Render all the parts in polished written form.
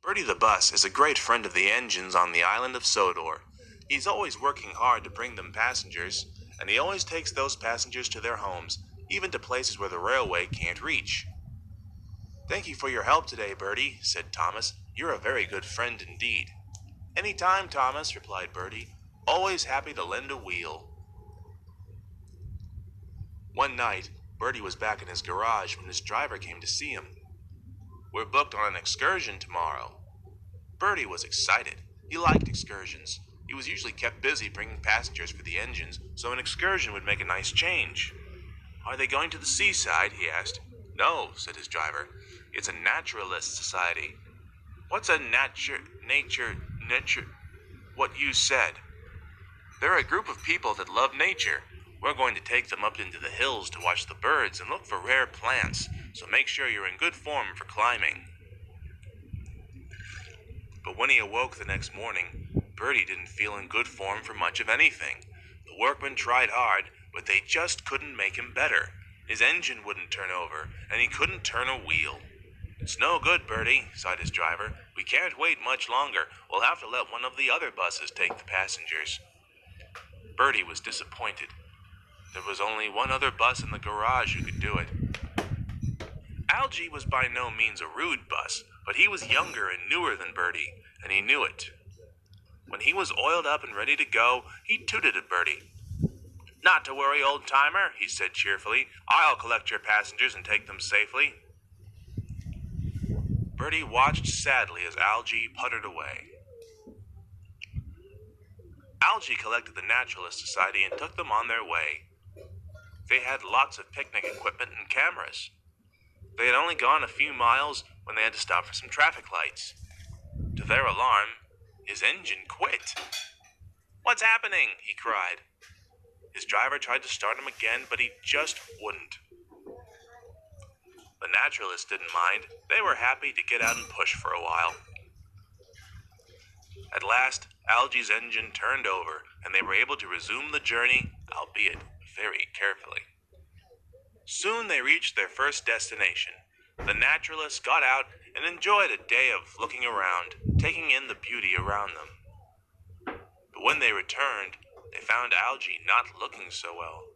Bertie the bus is a great friend of the engines on the island of Sodor. He's always working hard to bring them passengers, and he always takes those passengers to their homes, even to places where the railway can't reach. "Thank you for your help today, Bertie," said Thomas. "You're a very good friend indeed." "Any time, Thomas," replied Bertie. "Always happy to lend a wheel." One night, Bertie was back in his garage when his driver came to see him. "We're booked on an excursion tomorrow." Bertie was excited. He liked excursions. He was usually kept busy bringing passengers for the engines, so an excursion would make a nice change. "Are they going to the seaside?" he asked. "No," said his driver. "It's a naturalist society." "What's a nature... What you said." "They're a group of people that love nature. We're going to take them up into the hills to watch the birds and look for rare plants, so make sure you're in good form for climbing." But when he awoke the next morning, Bertie didn't feel in good form for much of anything. The workmen tried hard, but they just couldn't make him better. His engine wouldn't turn over, and he couldn't turn a wheel. "It's no good, Bertie," sighed his driver. "We can't wait much longer. We'll have to let one of the other buses take the passengers." Bertie was disappointed. There was only one other bus in the garage who could do it. Algy was by no means a rude bus, but he was younger and newer than Bertie, and he knew it. When he was oiled up and ready to go, he tooted at Bertie. "Not to worry, old-timer," he said cheerfully. "I'll collect your passengers and take them safely." Bertie watched sadly as Algy puttered away. Algy collected the Naturalist Society and took them on their way. They had lots of picnic equipment and cameras. They had only gone a few miles when they had to stop for some traffic lights. To their alarm, his engine quit. "What's happening?" he cried. His driver tried to start him again, but he just wouldn't. The naturalists didn't mind. They were happy to get out and push for a while. At last, Algy's engine turned over, and they were able to resume the journey, albeit very carefully. Soon they reached their first destination. The naturalists got out and enjoyed a day of looking around, taking in the beauty around them. But when they returned, they found Algy not looking so well.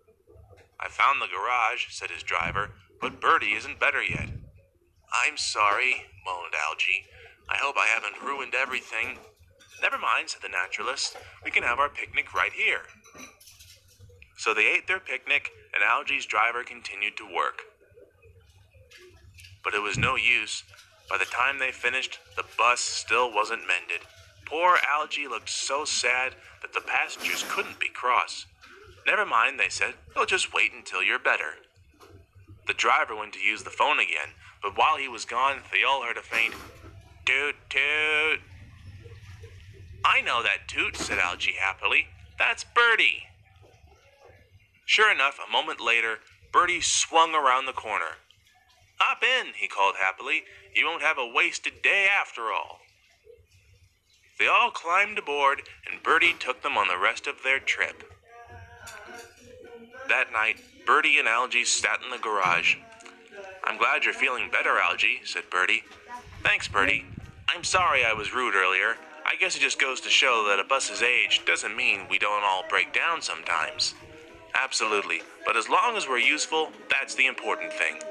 "I found the garage," said his driver, "but Bertie isn't better yet." "I'm sorry," moaned Algy. "I hope I haven't ruined everything." "Never mind," said the naturalist. "We can have our picnic right here." So they ate their picnic, and Algy's driver continued to work. But it was no use. By the time they finished, the bus still wasn't mended. Poor Algy looked so sad that the passengers couldn't be cross. "Never mind," they said. "We'll just wait until you're better." The driver went to use the phone again, but while he was gone, they all heard a faint toot toot. "I know that toot," said Algy happily. "That's Bertie." Sure enough, a moment later, Bertie swung around the corner. "Hop in," he called happily. "You won't have a wasted day after all." They all climbed aboard, and Bertie took them on the rest of their trip. That night, Bertie and Algy sat in the garage. "I'm glad you're feeling better, Algy," said Bertie. "Thanks, Bertie. I'm sorry I was rude earlier. I guess it just goes to show that a bus's age doesn't mean we don't all break down sometimes." "Absolutely, but as long as we're useful, that's the important thing.